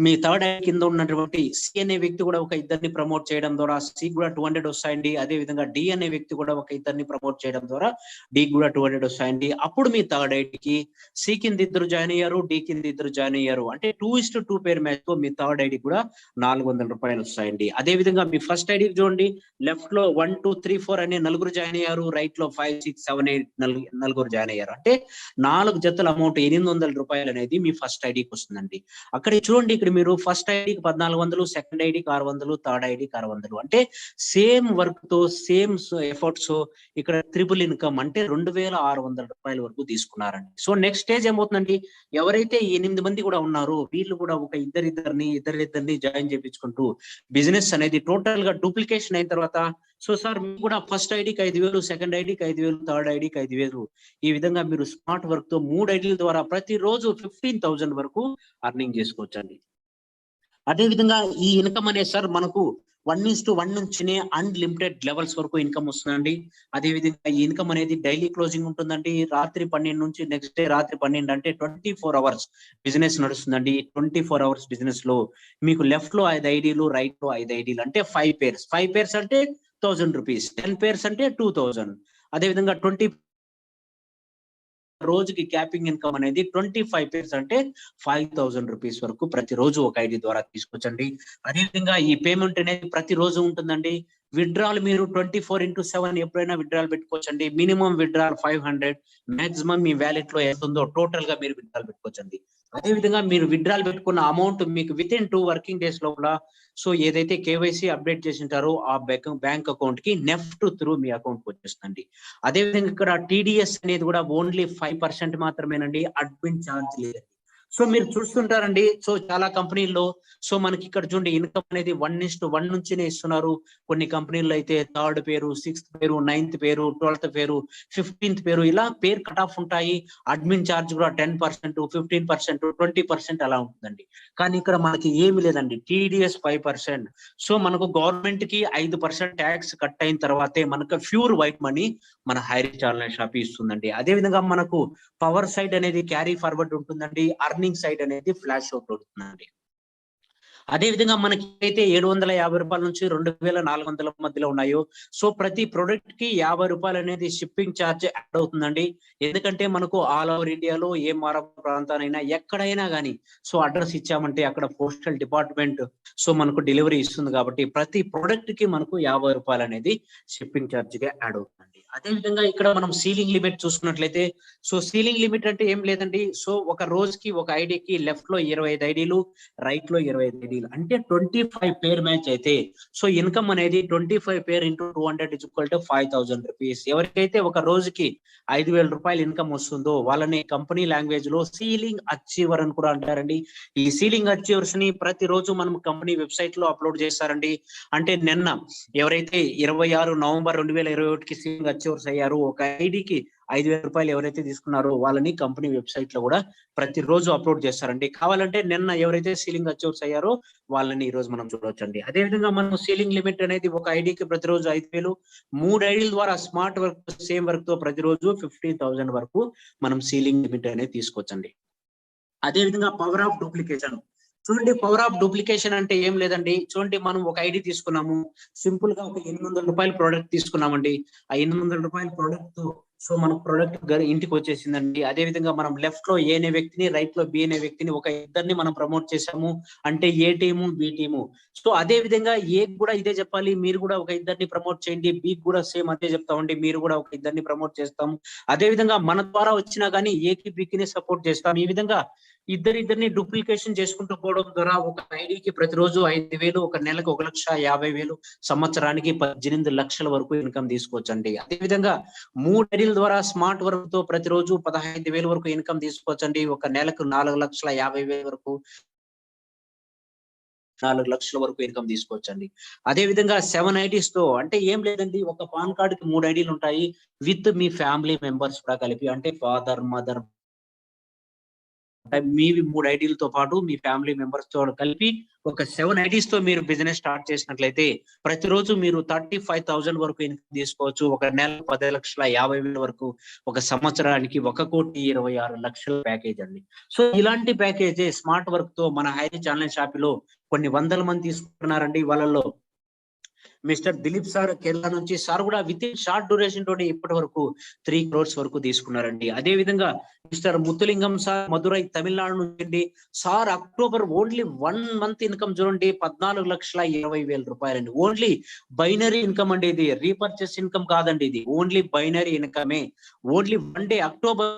మీ థర్డ్ ఐడి కింద ఉన్నటువంటి సి అనే వ్యక్తి కూడా ఒక ఇద్దరిని ప్రమోట్ చేయడం ద్వారా సి కూడా 200 వస్తాయండి. అదే విధంగా డి అనే వ్యక్తి కూడా ఒక ఇద్దరిని ప్రమోట్ చేయడం ద్వారా డి కూడా 200 వస్తాయండి. అప్పుడు మీ థర్డ్ ఐడికి సి కింద ఇద్దరు జాయిన్ అయ్యారు, డి కింద ఇద్దరు జాయిన్ అయ్యారు, అంటే 2:2 పేర్ మ్యాచ్ తో మీ థర్డ్ ఐడి కూడా 400 రూపాయలు వస్తాయండి. అదే విధంగా మీ ఫస్ట్ ఐడికి చూడండి లెఫ్ట్ లో 1 2 3 4 అనే నలుగురు జాయిన్ అయ్యారు, రైట్ లో 5 6 7 8 నలుగురు జాయిన్ అయ్యారు. అంటే 4 జతల అమౌంట్ 800 రూపాయలు అనేది మీ ఫస్ట్ ఐడికి వస్తుందండి. అక్కడ చూడండి ఇక్కడ మీరు ఫస్ట్ ఐడికి 1400, సెకండ్ ఐడికి 600, థర్డ్ ఐడికి 600, అంటే సేమ్ వర్క్ తో సేమ్ ఎఫర్ట్స్ ఇక్కడ ట్రిపుల్ ఇన్కమ్ అంటే 2,600 రూపాయల వరకు తీసుకున్నారండి. సో నెక్స్ట్ స్టేజ్ ఏమవుతుందండి, ఎవరైతే 8 మంది కూడా ఉన్నారో వీళ్ళు కూడా ఒక ఇద్దరిద్దరిని జాయిన్ చేయించుకుంటూ బిజినెస్ అనేది టోటల్ గా డూప్లికేషన్ అయిన తర్వాత సో సార్ మీకు కూడా ఫస్ట్ ఐడికి 5,000, సెకండ్ ఐడికి 5,000, థర్డ్ ఐడికి 5,000 ఈ విధంగా మీరు స్మార్ట్ వర్క్ తో 3 ఐడీల ద్వారా ప్రతిరోజు 15,000 వరకు అర్నింగ్ చేసుకోవచ్చండి. అదే విధంగా ఈ ఇన్కమ్ అనేది సార్ మనకు 1:1 నుంచినే అన్లిమిటెడ్ లెవెల్స్ వరకు ఇన్కమ్ వస్తుందండి. అదే విధంగా ఈ ఇన్కమ్ అనేది డైలీ క్లోజింగ్ ఉంటుందండి. రాత్రి 12 నుంచి నెక్స్ట్ డే రాత్రి 12 అంటే 24 అవర్స్ బిజినెస్ నడుస్తుందండి. 24 అవర్స్ బిజినెస్ లో మీకు లెఫ్ట్ లో 5 ఐడీలు, రైట్ లో 5 ఐడీలు, అంటే 5 పేర్స్ అంటే 1000 రూపీస్, 10 పేర్స్ అంటే 2000. అదే విధంగా 20 రోజుకి క్యాపింగ్ ఇన్కమ్ అనేది 25 పేర్స్ అంటే 5,000 రూపీస్ వరకు ప్రతిరోజు ఒక ఐడి ద్వారా తీసుకోవచ్చండి. అదేవిధంగా ఈ పేమెంట్ అనేది ప్రతిరోజు ఉంటుందండి. విత్డ్రాల్ మీరు 24/7 ఎప్పుడైనా విత్డ్రాల్ పెట్టుకోవచ్చండి. మినిమం విత్డ్రాల్ 500, మాక్సిమం మీ వ్యాలెట్ లో ఎంత ఉందో టోటల్ గా మీరు విత్డ్రాల్ పెట్టుకోవచ్చండి. అదే విధంగా మీరు విత్డ్రాల్ పెట్టుకున్న అమౌంట్ మీకు వితిన్ 2 వర్కింగ్ డేస్ లోపల సో ఏదైతే కేవైసీ అప్డేట్ చేసి ఉంటారో ఆ బ్యాంక్ అకౌంట్ కి నెఫ్ట్ త్రూ మీ అకౌంట్ కి వచ్చేస్తుంది. అదే విధంగా ఇక్కడ టీడీఎస్ అనేది కూడా ఓన్లీ 5% మాత్రమేనండి, అడ్మిన్ ఛార్జ్ లేదండి. సో మీరు చూస్తుంటారండి, సో చాలా కంపెనీల్లో సో మనకి ఇక్కడ చూడండి ఇన్కమ్ అనేది 1:1 నుంచినే ఇస్తున్నారు. కొన్ని కంపెనీల్లో అయితే థర్డ్ పేరు, 6th పేరు, 9th పేరు, 12th పేరు, 15th పేరు ఇలా పేరు కట్ ఆఫ్ ఉంటాయి. అడ్మిన్ ఛార్జ్ కూడా 10%, 15%, 20% అలా ఉంటుందండి. కానీ ఇక్కడ మనకి ఏమి లేదండి, టీడీఎస్ 5%. సో మనకు గవర్నమెంట్ కి 5% ట్యాక్స్ కట్ అయిన తర్వాతే మనకు ప్యూర్ వైట్ మనీ మన హైరిచ్ ఆన్లైన్ షాప్ ఇస్తుందండి. అదే విధంగా మనకు పవర్ సైడ్ అనేది క్యారీ ఫార్వర్డ్ ఉంటుందండి, అర్నింగ్ సైడ్ అనేది ఫ్లాష్ అవుట్ అవుతుందండి. అదే విధంగా మనకి అయితే 750 రూపాయల నుంచి 2400 మధ్యలో ఉన్నాయో, సో ప్రతి ప్రొడక్ట్ కి 50 రూపాయలు అనేది షిప్పింగ్ ఛార్జ్ యాడ్ అవుతుందండి. ఎందుకంటే మనకు ఆల్ ఓవర్ ఇండియాలో ఏ ప్రాంతానైనా ఎక్కడైనా గానీ సో అడ్రస్ ఇచ్చామంటే అక్కడ పోస్టల్ డిపార్ట్మెంట్ సో మనకు డెలివరీ ఇస్తుంది కాబట్టి ప్రతి ప్రొడక్ట్ కి మనకు 50 రూపాయలు అనేది షిప్పింగ్ ఛార్జ్ గా యాడ్ అవుతుందండి. అదే విధంగా ఇక్కడ మనం సీలింగ్ లిమిట్ చూసుకున్నట్లయితే, సో సీలింగ్ లిమిట్ అంటే ఏం లేదండి, సో ఒక రోజుకి ఒక ఐడికి లెఫ్ట్ లో 25 ఐడీలు, రైట్ లో 25 ఐడీలు అంటే 25 పేర్ మ్యాచ్ అయితే సో ఇన్కమ్ అనేది 25 పేర్ ఇంటూ 200 = 5000 రూపీస్. ఎవరికైతే ఒక రోజుకి 5000 రూపాయలు ఇన్కమ్ వస్తుందో వాళ్ళని కంపెనీ లాంగ్వేజ్ లో సీలింగ్ అచీవర్ అని కూడా అంటారండి. ఈ సీలింగ్ అచీవర్స్ ని ప్రతిరోజు మనం కంపెనీ వెబ్సైట్ లో అప్లోడ్ చేస్తారండి. అంటే నిన్న ఎవరైతే 26 నవంబర్ 2021కి సీలింగ్ అచీవర్స్ అయ్యారు, ఒక ఐడికి 5000 రూపాయలు ఎవరైతే తీసుకున్నారో వాళ్ళని కంపెనీ వెబ్సైట్ లో కూడా ప్రతిరోజు అప్లోడ్ చేస్తారండి. కావాలంటే నిన్న ఎవరైతే సీలింగ్ అచీవర్స్ అయ్యారో వాళ్ళని ఈ రోజు మనం చూడొచ్చండి. అదే విధంగా మనం సీలింగ్ లిమిట్ అనేది ఒక ఐడికి ప్రతిరోజు 5000, 3 ఐడీల ద్వారా స్మార్ట్ వర్క్ సేమ్ వర్క్ తో ప్రతిరోజు 15,000 వరకు మనం సీలింగ్ లిమిట్ అనేది తీసుకోవచ్చండి. అదే విధంగా పవర్ ఆఫ్ డూప్లికేషన్ చూడండి. పవర్ ఆఫ్ డూప్లికేషన్ అంటే ఏం లేదండి, చూడండి మనం ఒక ఐడి తీసుకున్నాము, సింపుల్ గా ఒక 800 రూపాయల ప్రోడక్ట్ తీసుకున్నామండి. ఆ 800 రూపాయల ప్రోడక్ట్ తో సో మన ప్రోడక్ట్ ఇంటికి వచ్చేసిందండి. అదే విధంగా మనం లెఫ్ట్ లో ఏ అనే వ్యక్తిని, రైట్ లో బి అనే వ్యక్తిని, ఒక ఇద్దరిని మనం ప్రమోట్ చేసాము అంటే ఏ టీము బి టీము. సో అదే విధంగా ఏ కూడా ఇదే చెప్పాలి, మీరు కూడా ఒక ఇద్దరిని ప్రమోట్ చేయండి, బి కూడా సేమ్ అదే చెప్తామండి, మీరు కూడా ఒక ఇద్దరిని ప్రమోట్ చేస్తాము. అదే విధంగా మన ద్వారా వచ్చినా గానీ ఏకి బికిని సపోర్ట్ చేస్తాం. ఈ విధంగా ఇద్దరిని డూప్లికేషన్ చేసుకుంటూ పోవడం ద్వారా ఒక ఐడికి ప్రతిరోజు 5000, ఒక నెలకు 1,50,000, సంవత్సరానికి 18 లక్షల వరకు ఇన్కమ్ తీసుకోవచ్చండి. అదే విధంగా 3 ఐడీల ద్వారా స్మార్ట్ వర్క్ తో ప్రతిరోజు 15,000 వరకు ఇన్కమ్ తీసుకోవచ్చండి. ఒక నెలకు 4,50,000 వరకు 4 లక్షల వరకు ఇన్కమ్ తీసుకోవచ్చండి. అదే విధంగా 7 ఐడీస్ తో అంటే ఏం లేదండి, ఒక పాన్ కార్డ్ కి 3 ఐడీలు ఉంటాయి విత్ మీ ఫ్యామిలీ మెంబర్స్ కూడా కలిపి, అంటే ఫాదర్, మదర్, మీవి 3 ఐడీలతో పాటు మీ ఫ్యామిలీ మెంబర్స్ తో కలిపి ఒక 7 ఐడీస్ తో మీరు బిజినెస్ స్టార్ట్ చేసినట్లయితే ప్రతిరోజు మీరు 35,000 వరకు ఇన్కమ్ తీసుకోవచ్చు. ఒక నెల 10,50,000 వరకు, ఒక సంవత్సరానికి 1,26,00,000 ప్యాకేజ్ అండి. సో ఇలాంటి ప్యాకేజ్ స్మార్ట్ వర్క్ తో మన హైరీచ్ ఆన్లైన్ షాప్ లో కొన్ని వందల మంది తీసుకుంటున్నారండి. వాళ్ళలో మిస్టర్ దిలీప్ సార్ కేరళ నుంచి, సార్ కూడా విత్ ఇన్ షార్ట్ డ్యూరేషన్ తోటి ఇప్పటి వరకు 3 crores వరకు తీసుకున్నారండి. అదే విధంగా మిస్టర్ ముత్తులింగం సార్ మధురై తమిళనాడు నుంచి, sir October only 1 month income చూడండి 14,20,000 రూపాయలండి. ఓన్లీ బైనరీ ఇన్కమ్ అండి, ఇది రీపర్చేస్ ఇన్కమ్ కాదండి, ఇది ఓన్లీ బైనరీ ఇన్కమే. ఓన్లీ 1 డే అక్టోబర్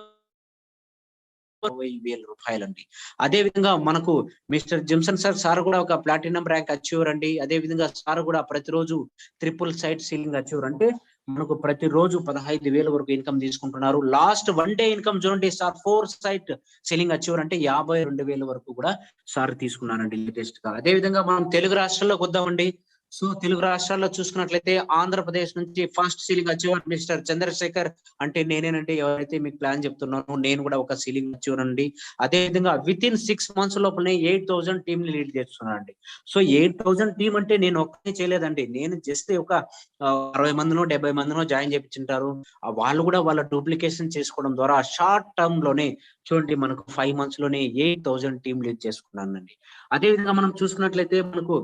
20,000 రూపాయలండి. అదే విధంగా మనకు మిస్టర్ జిమ్సన్ సార్ కూడా ఒక ప్లాటినం ర్యాంక్ అచీవర్ అండి. అదే విధంగా సార్ కూడా ప్రతిరోజు ట్రిపుల్ సైట్ సీలింగ్ అచీవర్, అంటే మనకు ప్రతిరోజు 15,000 వరకు ఇన్కమ్ తీసుకుంటున్నారు. లాస్ట్ 1 డే ఇన్కమ్ చూడండి సార్ 4 సైట్ సీలింగ్ అచీవర్, అంటే 52,000 వరకు కూడా సార్ తీసుకున్నారండి లేటెస్ట్ గా. అదే విధంగా మనం తెలుగు రాష్ట్రాల్లోకి వద్దామండి. సో తెలుగు రాష్ట్రాల్లో చూసుకున్నట్లయితే ఆంధ్రప్రదేశ్ నుంచి first ceiling achiever mister Chandrasekhar, అంటే నేనేనంటే ఎవరైతే మీకు ప్లాన్ చెప్తున్నానో నేను కూడా ఒక సీలింగ్ అచీవర్ అండి. అదే విధంగా విత్ ఇన్ 6 months లోపలనే 8,000 టీమ్ ని లీడ్ చేస్తున్నానండి. సో 8,000 టీమ్ అంటే నేను ఒక్కనే చేయలేదండి, నేను జస్ట్ ఒక 60 మందినో 70 మందినో జాయిన్ చేయించుంటారు. వాళ్ళు కూడా వాళ్ళ డూప్లికేషన్ చేసుకోవడం ద్వారా షార్ట్ టర్మ్ లోనే చూడండి మనకు 5 months లోనే 8,000 టీమ్ లీడ్ చేసుకున్నానండి. అదే విధంగా మనం చూసుకున్నట్లయితే మనకు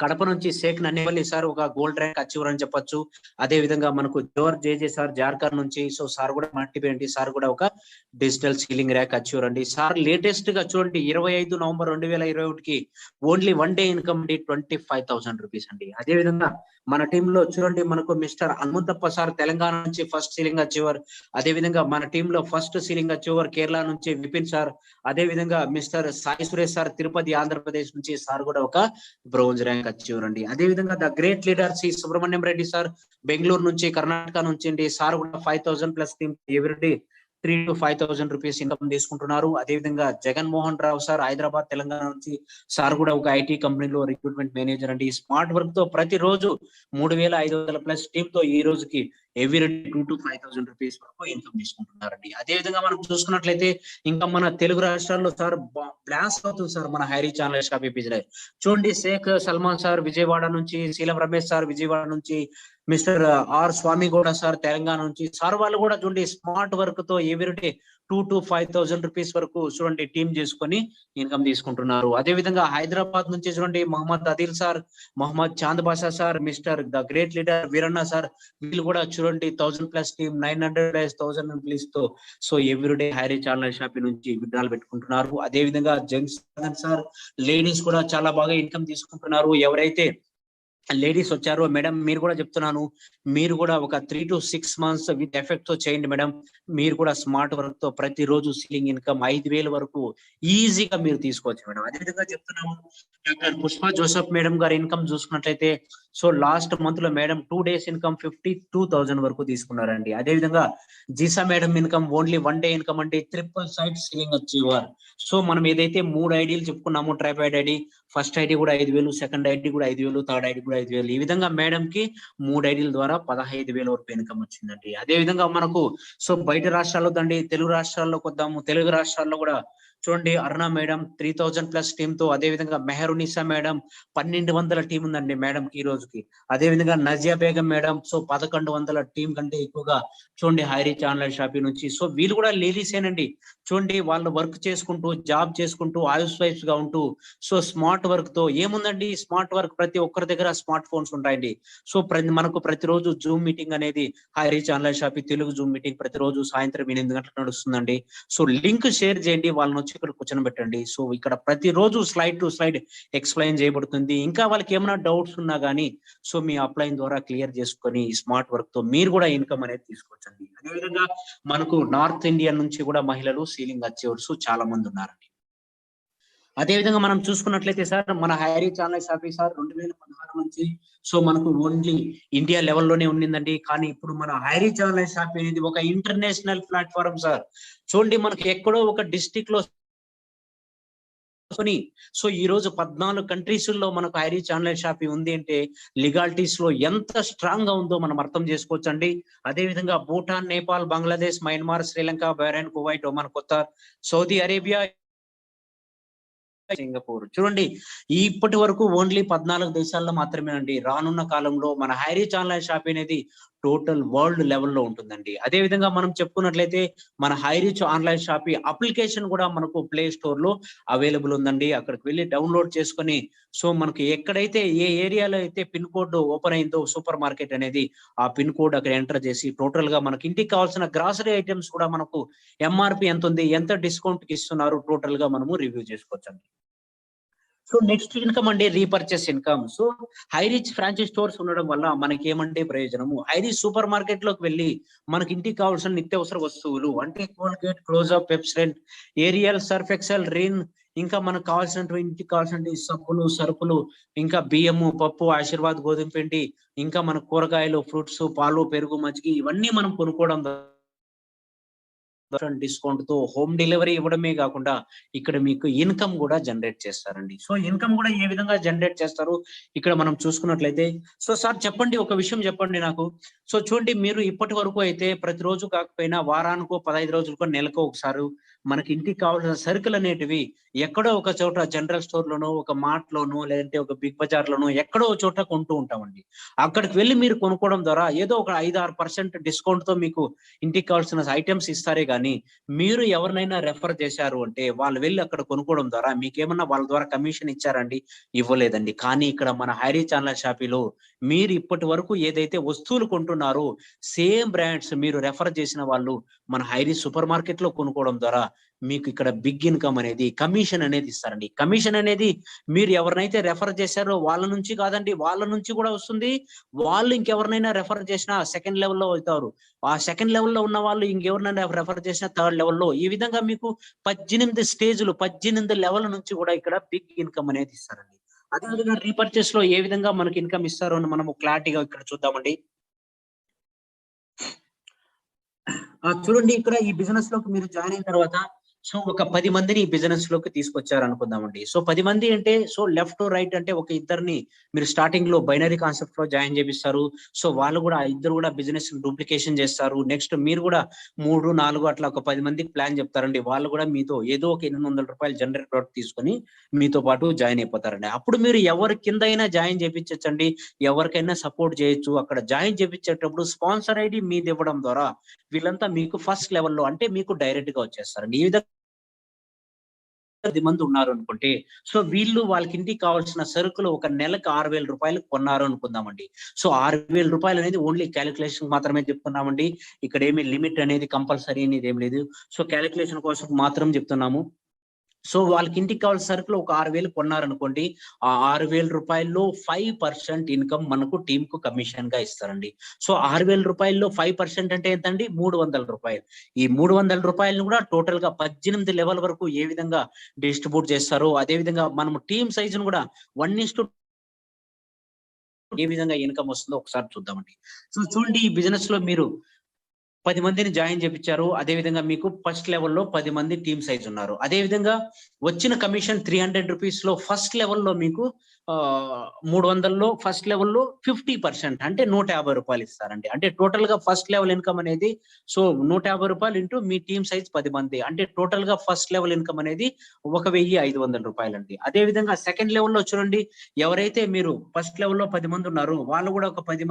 కడప నుంచి షేక్ నన్నేవల్లి సార్ ఒక గోల్డ్ ర్యాంక్ అచీవర్ అని చెప్పొచ్చు. అదే విధంగా మనకు జోర్ జేజే సార్ జార్ఖండ్ నుంచి, సో సార్ కూడా మల్టీపేంటి, సార్ కూడా ఒక డిజిటల్ సీలింగ్ ర్యాంక్ అచీవర్ అండి. సార్ లేటెస్ట్ గా చూడండి 25 నవంబర్ 2021కి ఓన్లీ 1 డే ఇన్కమ్ అండి 25,000 రూపీస్ అండి. అదే విధంగా మన టీంలో చూడండి మనకు మిస్టర్ హనుమంతప్ప సార్ తెలంగాణ నుంచి ఫస్ట్ సీలింగ్ అచీవర్. అదే విధంగా మన టీంలో ఫస్ట్ సీలింగ్ అచీవర్ కేరళ నుంచి విపిన్ సార్. అదే విధంగా మిస్టర్ సాయి సురేష్ సార్ తిరుపతి ఆంధ్రప్రదేశ్ నుంచి, సార్ కూడా ఒక బ్రోంజ్ ర్యాంక్ అచీవర్ అండి. అదే విధంగా the great leader C Subrahmanyam Reddy sir Bengaluru నుంచి కర్ణాటక నుంచి అండి, సార్ కూడా 5,000 plus team everyday 3 to 5,000 rupees income తీసుకుంటున్నారు. అదే విధంగా జగన్మోహన్ రావు సార్ హైదరాబాద్ తెలంగాణ నుంచి, సార్ కూడా ఒక ఐటీ కంపెనీలో రిక్రూట్మెంట్ మేనేజర్ అండి. స్మార్ట్ వర్క్ తో ప్రతిరోజు 3,500 ప్లస్ టీమ్ తో ఈ రోజుకి ఎవ్రీ 2,000 to 5,000 రూపీస్ వరకు ఇన్కమ్ తీసుకుంటున్నారండి. అదే విధంగా మనం చూసుకున్నట్లయితే ఇంకా మన తెలుగు రాష్ట్రాల్లో సార్ బ్లాస్ట్ అవుతుంది సార్ మన high reach online shopping business. చూడండి, షేక్ సల్మాన్ సార్ విజయవాడ నుంచి, శీలం రమేష్ సార్ విజయవాడ నుంచి, mister R Swamy Goud sir Telangana నుంచి, సార్ వాళ్ళు కూడా చూడండి స్మార్ట్ వర్క్ తో ఎవ్రీడే 2,000 to 5,000 రూపీస్ వరకు చూడండి టీమ్ చేసుకొని ఇన్కమ్ తీసుకుంటున్నారు. అదే విధంగా హైదరాబాద్ నుంచి చూడండి Mohammed Adil sir, Mohammed Chand Basha sir, mister the great leader Veeranna sir, వీళ్ళు కూడా చూడండి 1000+ టీమ్, 900+ 1000 రూపీస్ తో so everyday high reach online shopping నుంచి విడ్రాలు పెట్టుకుంటున్నారు. అదే విధంగా జెంట్స్ సార్, లేడీస్ కూడా చాలా బాగా ఇన్కమ్ తీసుకుంటున్నారు. ఎవరైతే లేడీస్ వచ్చారో మేడం మీరు కూడా చెప్తున్నాను, మీరు కూడా ఒక 3 to 6 months విత్ ఎఫెక్ట్ తో చేయండి మేడం. మీరు కూడా స్మార్ట్ వర్క్ తో ప్రతిరోజు సీలింగ్ ఇన్కమ్ 5,000 వరకు ఈజీగా మీరు తీసుకోవచ్చు మేడం. అదే విధంగా చెప్తున్నాము, డాక్టర్ పుష్ప జోసెఫ్ మేడం గారి ఇన్కమ్ చూసుకున్నట్లయితే సో లాస్ట్ మంత్ లో మేడం 2 days ఇన్కమ్ 52,000 వరకు తీసుకున్నారండి. అదే విధంగా Jeesa madam income only 1 day income అంటే triple side ceiling achiever. So మనం ఏదైతే 3 ఐడీలు చెప్పుకున్నామో, ట్రైపాడ్ ఐడి, ఫస్ట్ ఐడి కూడా 5,000, సెకండ్ ఐడి కూడా 5,000, థర్డ్ ఐడి కూడా 5,000, ఈ విధంగా మేడం కి 3 ఐడీల ద్వారా 15,000 వరకు ఇన్కమ్ వచ్చిందండి. అదే విధంగా మనకు సో బయట రాష్ట్రాల్లో దండి, తెలుగు రాష్ట్రాల్లో కొద్దాము. తెలుగు రాష్ట్రాల్లో కూడా చూడండి అరుణ మేడం 3,000+ టీమ్ తో, అదే విధంగా మెహరునిసా మేడం 1,200 టీం ఉందండి మేడం కి ఈ రోజుకి. అదే విధంగా Nazia Begum madam so 1,100 team కంటే ఎక్కువగా చూడండి హై రీచ్ ఆన్లైన్ షాపింగ్ నుంచి. సో వీళ్ళు కూడా లేడీసేనండి. చూడండి వాళ్ళు వర్క్ చేసుకుంటూ, జాబ్ చేసుకుంటూ, హౌస్ వైఫ్స్ గా ఉంటూ సో స్మార్ట్ వర్క్ తో ఏముందండి, స్మార్ట్ వర్క్ ప్రతి ఒక్కరి దగ్గర స్మార్ట్ ఫోన్స్ ఉంటాయండి. సో మనకు ప్రతిరోజు జూమ్ మీటింగ్ అనేది high reach online shopping Telugu Zoom meeting ప్రతిరోజు సాయంత్రం 8 గంటలకు నడుస్తుందండి. సో లింక్ షేర్ చేయండి, వాళ్ళని వచ్చి ఇక్కడ కూర్చొని సో ఇక్కడ ప్రతిరోజు స్లైడ్ టు స్లైడ్ ఎక్స్ప్లెయిన్ చేయబడుతుంది. ఇంకా వాళ్ళకి ఏమైనా డౌట్స్ ఉన్నా గానీ సో మీ అప్లైన్ ద్వారా క్లియర్ చేసుకొని స్మార్ట్ వర్క్ తో మీరు కూడా ఇన్కమ్ అనేది తీసుకోవచ్చండి. అదేవిధంగా మనకు నార్త్ ఇండియా నుంచి కూడా మహిళలు సీలింగ్ అచీవర్స్ చాలా మంది ఉన్నారండి. అదే విధంగా మనం చూసుకున్నట్లయితే సార్ మన high reach online shopping sir 2016 నుంచి సో మనకు ఓన్లీ ఇండియా లెవెల్లోనే ఉండిందండి. కానీ ఇప్పుడు మన హై రీచ్ ఆన్లైన్ షాపింగ్ అనేది ఒక ఇంటర్నేషనల్ ప్లాట్ఫామ్ సార్. చూడండి మనకి ఎక్కడో ఒక డిస్ట్రిక్ట్ లో సో ఈ రోజు 14 కంట్రీస్ లో మనకు హై రీచ్ ఆన్లైన్ షాపింగ్ ఉంది అంటే లీగాలిటీస్ లో ఎంత స్ట్రాంగ్ గా ఉందో మనం అర్థం చేసుకోవచ్చు అండి. అదే విధంగా Bhutan, Nepal, Bangladesh, Myanmar, Sri Lanka, Bahrain, Kuwait, Oman, Qatar, Saudi Arabia, Singapore చూడండి ఇప్పటి వరకు ఓన్లీ 14 దేశాల్లో మాత్రమేనండి. రానున్న కాలంలో మన హై రీచ్ ఆన్లైన్ షాపింగ్ అనేది టోటల్ వరల్డ్ లెవెల్లో ఉంటుందండి. అదే విధంగా మనం చెప్పుకున్నట్లయితే మన high reach online shopping application కూడా మనకు ప్లే స్టోర్ లో అవైలబుల్ ఉందండి. అక్కడికి వెళ్ళి డౌన్లోడ్ చేసుకొని సో మనకు ఎక్కడైతే ఏ ఏరియాలో అయితే పిన్ కోడ్ ఓపెన్ అయిందో సూపర్ మార్కెట్ అనేది ఆ పిన్ కోడ్ అక్కడ ఎంటర్ చేసి టోటల్ గా మనకి ఇంటికి కావాల్సిన గ్రాసరీ ఐటమ్స్ కూడా మనకు ఎంఆర్పి ఎంత ఉంది, ఎంత డిస్కౌంట్ కి ఇస్తున్నారు టోటల్ గా మనము రివ్యూ చేసుకోవచ్చు. సో నెక్స్ట్ ఇన్కమ్ అండి repurchase income. So high reach franchise stores ఉండడం వల్ల మనకి ఏమంటే ప్రయోజనము, హై రీచ్ సూపర్ మార్కెట్ లోకి వెళ్ళి మనకి ఇంటికి కావాల్సిన నిత్యావసర వస్తువులు అంటే Colgate, Closeup, Pepsodent, Ariel, Surf Excel, Rin, ఇంకా మనకు కావాల్సినటువంటి ఇంటికి కావాల్సిన సబ్బులు, సరుకులు, ఇంకా బియ్యము, పప్పు, ఆశీర్వాద్ గోధుమ పిండి, ఇంకా మన కూరగాయలు, ఫ్రూట్స్, పాలు, పెరుగు, మజ్జిగ ఇవన్నీ మనం కొనుక్కోవడం డిస్కౌంట్ తో హోమ్ డెలివరీ ఇవ్వడమే కాకుండా ఇక్కడ మీకు ఇన్కమ్ కూడా జనరేట్ చేస్తారండి. సో ఇన్కమ్ కూడా ఏ విధంగా జనరేట్ చేస్తారు ఇక్కడ మనం చూసుకున్నట్లయితే సో సార్ చెప్పండి, ఒక విషయం చెప్పండి నాకు. సో చూడండి మీరు ఇప్పటి వరకు అయితే ప్రతిరోజు కాకపోయినా వారానికో 15 రోజులకో నెలకో ఒకసారి మనకి ఇంటికి కావాల్సిన సరుకులు అనేటివి ఎక్కడో ఒక చోట జనరల్ స్టోర్ లోనో, ఒక మార్ట్ లోనో, లేదంటే ఒక బిగ్ బజార్ లోనో ఎక్కడో ఒక చోట కొంటూ ఉంటామండి. అక్కడికి వెళ్ళి మీరు కొనుక్కోవడం ద్వారా ఏదో ఒక 5-6% డిస్కౌంట్ తో మీకు ఇంటికి కావాల్సిన ఐటమ్స్ ఇస్తారే గానీ మీరు ఎవరినైనా రెఫర్ చేశారు అంటే వాళ్ళు వెళ్ళి అక్కడ కొనుక్కోవడం ద్వారా మీకేమన్నా వాళ్ళ ద్వారా కమిషన్ ఇచ్చారండి? ఇవ్వలేదండి. కానీ ఇక్కడ మన హై రీచ్ ఆన్లైన్ షాపింగ్లో మీరు ఇప్పటి వరకు ఏదైతే వస్తువులు కొంటున్నారో సేమ్ బ్రాండ్స్ మీరు రెఫర్ చేసిన వాళ్ళు మన హై రీచ్ సూపర్ మార్కెట్ లో కొనుక్కోవడం ద్వారా మీకు ఇక్కడ బిగ్ ఇన్కమ్ అనేది కమిషన్ అనేది ఇస్తారండి. కమిషన్ అనేది మీరు ఎవరినైతే రెఫర్ చేశారో వాళ్ళ నుంచి కాదండి, వాళ్ళ నుంచి కూడా వస్తుంది. వాళ్ళు ఇంకెవరినైనా రెఫర్ చేసినా సెకండ్ లెవెల్లో అవుతారు. ఆ సెకండ్ లెవెల్లో ఉన్న వాళ్ళు ఇంకెవరినైనా రెఫర్ చేసిన థర్డ్ లెవెల్లో, ఈ విధంగా మీకు 18 స్టేజ్లు 18 లెవెల్ నుంచి కూడా ఇక్కడ బిగ్ ఇన్కమ్ అనేది ఇస్తారండి. అదేవిధంగా రీపర్చేస్ లో ఏ విధంగా మనకి ఇన్కమ్ ఇస్తారో అని మనము క్లారిటీగా ఇక్కడ చూద్దామండి. చూడండి ఇక్కడ ఈ బిజినెస్ లోకి మీరు జాయిన్ అయిన తర్వాత సో ఒక 10 మందిని ఈ బిజినెస్ లోకి తీసుకొచ్చారు అనుకుందామండి. సో 10 మంది అంటే సో లెఫ్ట్ రైట్ అంటే ఒక ఇద్దరిని మీరు స్టార్టింగ్ లో బైనరీ కాన్సెప్ట్ లో జాయిన్ చేపిస్తారు. సో వాళ్ళు కూడా ఇద్దరు కూడా బిజినెస్ డూప్లికేషన్ చేస్తారు. నెక్స్ట్ మీరు కూడా 3, 4 అట్లా ఒక 10 మందికి ప్లాన్ చెప్తారండి. వాళ్ళు కూడా మీతో ఏదో ఒక ₹800 జనరల్ ప్రోడక్ట్ తీసుకొని మీతో పాటు జాయిన్ అయిపోతారండి. అప్పుడు మీరు ఎవరి కింద అయినా జాయిన్ చేపించండి, ఎవరికైనా సపోర్ట్ చేయొచ్చు. అక్కడ జాయిన్ చేపించేటప్పుడు స్పాన్సర్ ఐడి మీది ఇవ్వడం ద్వారా వీళ్ళంతా మీకు ఫస్ట్ లెవెల్లో అంటే మీకు డైరెక్ట్ గా వచ్చేస్తారండి. ఈ విధంగా 10 మంది ఉన్నారు అనుకుంటే సో వీళ్ళు వాళ్ళకి ఇంటికి కావాల్సిన సరుకులు ఒక నెలకు ₹6,000 కొన్నారు అనుకుందామండి. సో ₹6,000 అనేది ఓన్లీ క్యాలిక్యులేషన్ మాత్రమే చెప్తున్నామండి. ఇక్కడ ఏమి లిమిట్ అనేది కంపల్సరీ అనేది ఏం లేదు. సో క్యాలిక్యులేషన్ కోసం మాత్రం చెప్తున్నాము. సో వాళ్ళకి ఇంటికి కావాల్సిన సరుకులు ఒక 6,000 కొన్నారనుకోండి. ఆ ₹6,000లో 5% ఇన్కమ్ మనకు టీమ్ కు కమిషన్ గా ఇస్తారండి. సో ₹6,000లో 5% అంటే ఎంతండి? ₹300. ఈ ₹300 కూడా టోటల్ గా 18 లెవెల్ వరకు ఏ విధంగా డిస్ట్రిబ్యూట్ చేస్తారో అదే విధంగా మనం టీమ్ సైజును కూడా 1:2 ఏ విధంగా ఇన్కమ్ వస్తుందో ఒకసారి చూద్దామండి. సో చూడండి ఈ బిజినెస్ లో మీరు 10 మందిని జాయిన్ చేపించారు. అదే విధంగా మీకు ఫస్ట్ లెవెల్‌లో 10 మంది టీమ్ సైజ్ ఉన్నారు. అదే విధంగా వచ్చిన కమిషన్ ₹300 ఫస్ట్ లెవెల్‌లో మీకు 300లో ఫస్ట్ లెవెల్‌లో 50% అంటే ₹150 ఇస్తారండి. అంటే టోటల్‌గా ఫస్ట్ లెవెల్ ఇన్కమ్ అనేది so ₹150 into mu team size 10 మంది. అంటే టోటల్‌గా ఫస్ట్ లెవెల్ ఇన్కమ్ అనేది ₹1,500 అండి. అదే విధంగా సెకండ్ లెవెల్‌లో చూడండి ఎవరైతే మీరు ఫస్ట్ లెవెల్‌లో 10 మంది ఉన్నారో వాళ్ళు కూడా ఒక 10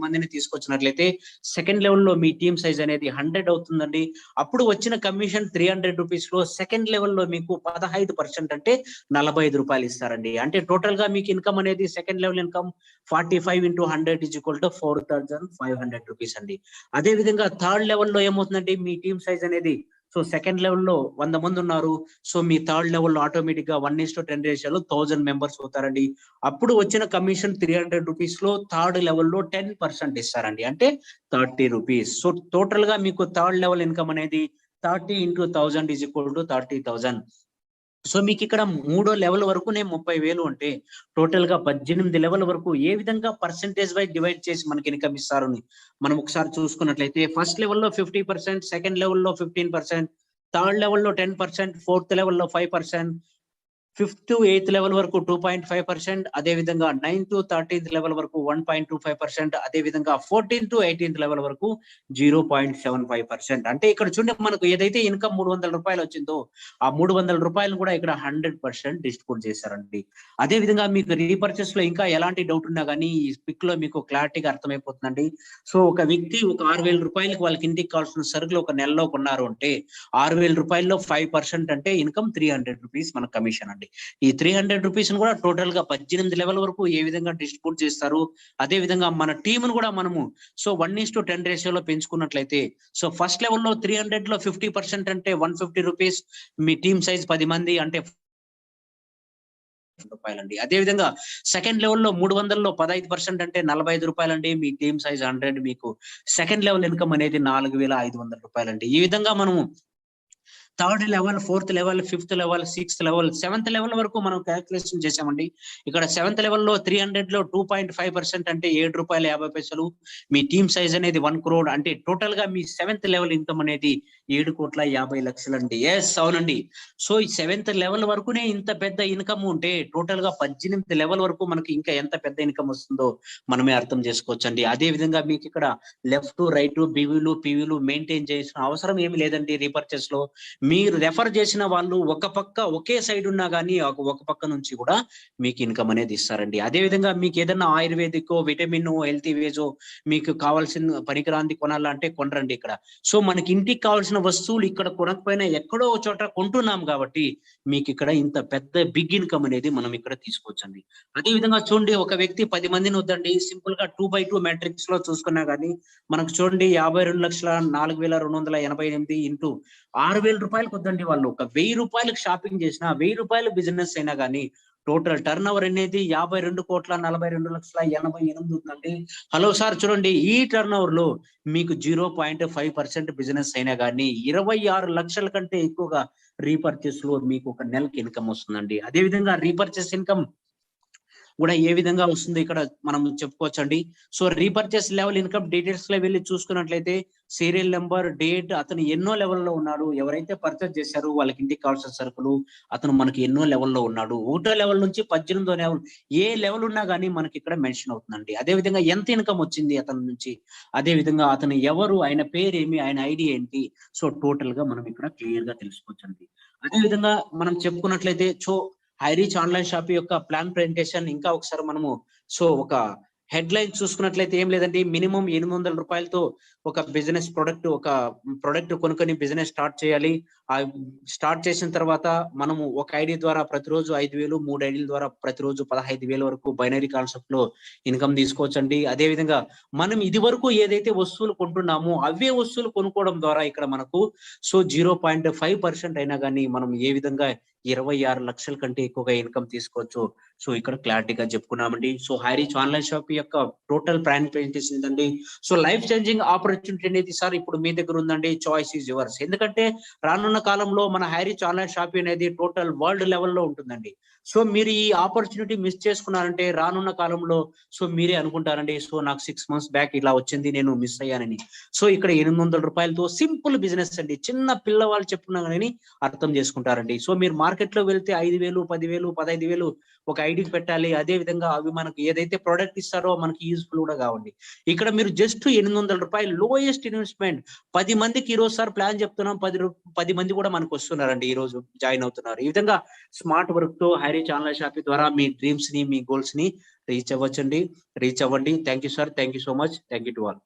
మందిని తీసుకొచ్చినట్లయితే సెకండ్ లెవెల్‌లో మీ టీమ్ సైజ్ అనేది 100 అవుతుందండి. అప్పుడు వచ్చిన కమిషన్ ₹300లో సెకండ్ లెవెల్‌లో మీకు 15% అంటే ₹45 ఇస్తారండి. అంటే టోటల్ గా మీకు ఇన్కమ్ అనేది సెకండ్ లెవెల్ ఇన్కమ్ 45 ఇంటూ 100 ₹4,500 అండి. అదే విధంగా థర్డ్ లెవెల్‌లో ఏమవుతుందంటే మీ టీమ్ సైజ్ అనేది సో సెకండ్ లెవెల్‌లో 100 మంది ఉన్నారు. సో మీ థర్డ్ లెవెల్‌లో ఆటోమేటిక్ గా 1:10 రేషియోలో 1000 మెంబర్స్ అవుతారండి. అప్పుడు వచ్చిన కమిషన్ ₹300లో థర్డ్ లెవెల్‌లో 10% ఇస్తారండి. అంటే ₹30. సో టోటల్ గా మీకు థర్డ్ లెవెల్ ఇన్కమ్ అనేది 30 ఇంటూ 1000 30,000. సో మీకు ఇక్కడ మూడో లెవెల్ వరకు నేను 30,000 అంటే టోటల్ గా 18 లెవెల్ వరకు ఏ విధంగా పర్సెంటేజ్ వైజ్ డివైడ్ చేసి మనకి ఇన్కమ్ ఇస్తారు అని మనం ఒకసారి చూసుకున్నట్లయితే ఫస్ట్ లెవెల్లో 50%, సెకండ్ లెవెల్లో 15%, థర్డ్ లెవెల్లో 10%, ఫోర్త్ లెవెల్లో 5%, 5th to 8th లెవెల్ వరకు 2.5%, అదే విధంగా 9th to 13th లెవెల్ వరకు 1.25%, అదే విధంగా 14th to 18th లెవెల్ వరకు 0.75%. అంటే ఇక్కడ చూడండి మనకు ఏదైతే ఇన్కమ్ ₹300 వచ్చిందో ఆ ₹300 కూడా ఇక్కడ 100% డిస్ట్రిబ్యూట్ చేశారండి. అదే విధంగా మీకు రీపర్చేస్ లో ఇంకా ఎలాంటి డౌట్ ఉన్నా కానీ ఈ పిక్ లో మీకు క్లారిటీగా అర్థమైపోతుందండి. సో ఒక వ్యక్తి ఒక ₹6,000 వాళ్ళకి ఇంటికి కావాల్సిన సరుకులు ఒక నెలలో కొన్నారు అంటే ₹6,000లో 5% అంటే ఇన్కమ్ ₹300 మన కమిషన్ అండి. ఈ ₹300 కూడా టోటల్ గా 18 లెవెల్ వరకు ఏ విధంగా డిస్ట్రిబ్యూట్ చేస్తారు. అదే విధంగా మన టీమ్ ను కూడా మనము సో 1:10 రేషియోలో పెంచుకున్నట్లయితే సో ఫస్ట్ లెవెల్లో 300లో 50% అంటే ₹150. మీ టీమ్ సైజ్ 10 మంది అంటే రూపాయలండి. అదే విధంగా సెకండ్ లెవెల్లో 300లో 15% అంటే ₹45 అండి. మీ టీమ్ సైజ్ 100 మీకు సెకండ్ లెవెల్ ఇన్కమ్ అనేది ₹4,500 అండి. ఈ విధంగా మనము third level, fourth level, fifth level, sixth level, seventh level వరకు మనం క్యాలిక్యులేషన్ చేసామండి. ఇక్కడ సెవెంత్ లెవెల్లో 300లో 2.5% అంటే ₹7.50. మీ టీమ్ సైజ్ అనేది 1 crore అంటే టోటల్ గా మీ సెవెంత్ లెవెల్ ఇన్కమ్ అనేది 7,50,00,000 అండి. ఎస్ అవునండి. సో ఈ సెవెంత్ లెవెల్ వరకునే ఇంత పెద్ద ఇన్కమ్ ఉంటే టోటల్ గా 18 లెవెల్ వరకు మనకి ఇంకా ఎంత పెద్ద ఇన్కమ్ వస్తుందో మనమే అర్థం చేసుకోవచ్చండి. అదే విధంగా మీకు ఇక్కడ లెఫ్ట్, రైట్, బివిలు, పివిలు మెయింటైన్ చేయాల్సిన అవసరం ఏమి లేదండి రీపర్చేస్ లో. మీరు రెఫర్ చేసిన వాళ్ళు ఒక పక్క ఒకే సైడ్ ఉన్నా గానీ ఒక పక్క నుంచి కూడా మీకు ఇన్కమ్ అనేది ఇస్తారండి. అదే విధంగా మీకు ఏదైనా ఆయుర్వేదికో, విటమిన్, హెల్తీ వేజో మీకు కావాల్సిన పనికిరాంది కొనాలంటే కొనరండి ఇక్కడ. సో మనకి ఇంటికి కావాల్సిన వస్తువులు ఇక్కడ కొనకపోయినా ఎక్కడో ఒక చోట కొంటున్నాం కాబట్టి మీకు ఇక్కడ ఇంత పెద్ద బిగ్ ఇన్కమ్ అనేది మనం ఇక్కడ తీసుకోవచ్చండి. అదే విధంగా చూడండి ఒక వ్యక్తి 10 మందిని వద్దండి సింపుల్ గా 2/2 మ్యాట్రిక్స్ లో చూసుకున్నా గానీ మనకు చూడండి 52,04,288 ఇంటూ ₹6,000 వద్దండి. వాళ్ళు ఒక ₹1,000 షాపింగ్ చేసినా ₹1,000 బిజినెస్ అయినా గానీ టోటల్ టర్న్ ఓవర్ అనేది 52,42,42,88 ఉందండి. హలో సార్ చూడండి ఈ టర్న్ ఓవర్ లో మీకు 0.5% బిజినెస్ అయినా కానీ 26 లక్షల కంటే ఎక్కువగా రీపర్చేస్ లో మీకు ఒక నెలకి ఇన్కమ్ వస్తుందండి. అదే విధంగా రీపర్చేస్ ఇన్కమ్ కూడా ఏ విధంగా వస్తుంది ఇక్కడ మనం చెప్పుకోవచ్చండి. So repurchase level income details లో వెళ్ళి చూసుకున్నట్లయితే సీరియల్ నెంబర్, డేట్, అతను ఎన్నో లెవెల్లో ఉన్నాడు, ఎవరైతే పర్చేస్ చేశారో వాళ్ళకి ఇంటికి కావాల్సిన సరుకులు, అతను మనకి ఎన్నో లెవెల్లో ఉన్నాడు, 1వ లెవెల్ నుంచి 18వ లెవెల్ ఏ లెవెల్ ఉన్నా కానీ మనకి ఇక్కడ మెన్షన్ అవుతుందండి. అదే విధంగా ఎంత ఇన్కమ్ వచ్చింది అతని నుంచి, అదే విధంగా అతను ఎవరు, ఆయన పేరు ఏమి, ఆయన ఐడి ఏంటి, సో టోటల్ గా మనం ఇక్కడ క్లియర్ గా తెలుసుకోవచ్చండి. అదే విధంగా మనం చెప్పుకున్నట్లయితే హై రీచ్ ఆన్లైన్ షాప్ యొక్క ప్లాన్ ప్రెజెంటేషన్ ఇంకా ఒకసారి మనము ఒక హెడ్ లైన్ చూసుకున్నట్లయితే ఏం లేదండి, మినిమం 800 రూపాయలతో ఒక బిజినెస్ ప్రొడక్ట్ కొనుక్కొని బిజినెస్ స్టార్ట్ చేయాలి. ఆ స్టార్ట్ చేసిన తర్వాత మనము ఒక ఐడి ద్వారా ప్రతిరోజు 5,000, 3 ఐడీల ద్వారా ప్రతిరోజు 15,000 వరకు బైనరీ కాన్సెప్ట్ లో ఇన్కమ్ తీసుకోవచ్చండి. అదే విధంగా మనం ఇది వరకు ఏదైతే వస్తువులు కొంటున్నామో అవే వస్తువులు కొనుక్కోవడం ద్వారా ఇక్కడ మనకు 0.5% అయినా కానీ మనం ఏ విధంగా 26 లక్షల కంటే ఎక్కువగా ఇన్కమ్ తీసుకోవచ్చు. సో ఇక్కడ క్లారిటీగా చెప్పుకున్నామండి. So high reach online shop యొక్క టోటల్ ప్లాన్ ప్రెజెంటేషన్ ఉందండి. సో లైఫ్ చేంజింగ్ ఆపర్చునిటీ అనేది సార్ ఇప్పుడు మీ దగ్గర ఉందండి. Choice is yours. ఎందుకంటే రానున్న కాలంలో మన హై రీచ్ ఆన్లైన్ షాప్ అనేది టోటల్ వరల్డ్ లెవెల్లో ఉంటుందండి. సో మీరు ఈ ఆపర్చునిటీ మిస్ చేసుకున్నారంటే రానున్న కాలంలో మీరే అనుకుంటారండి, నాకు 6 months బ్యాక్ ఇలా వచ్చింది, నేను మిస్ అయ్యానని. సో ఇక్కడ 800 రూపాయలతో సింపుల్ బిజినెస్ అండి. చిన్న పిల్లవాళ్ళు చెప్పుకున్నా కానీ అర్థం చేసుకుంటారండి. సో మీరు మార్కెట్ లో వెళ్తే 5,000, 10,000, 15,000 ఒక ఐడికి పెట్టాలి. అదే విధంగా అవి మనకు ఏదైతే ప్రొడక్ట్ ఇస్తారో మనకి యూజ్ఫుల్ కూడా కావండి. ఇక్కడ మీరు జస్ట్ 800 రూపాయలు లోయెస్ట్ ఇన్వెస్ట్మెంట్. 10 మందికి ఈ రోజు సార్ ప్లాన్ చెప్తున్నాం, 10 మంది కూడా మనకు వస్తున్నారండి, ఈ రోజు జాయిన్ అవుతున్నారు. ఈ విధంగా స్మార్ట్ వర్క్ తో హై రీచ్ ఆన్లైన్ షాపింగ్ ద్వారా మీ డ్రీమ్స్ ని, మీ గోల్స్ ని రీచ్ అవ్వండి. Thank you sir, thank you so much, thank you to all.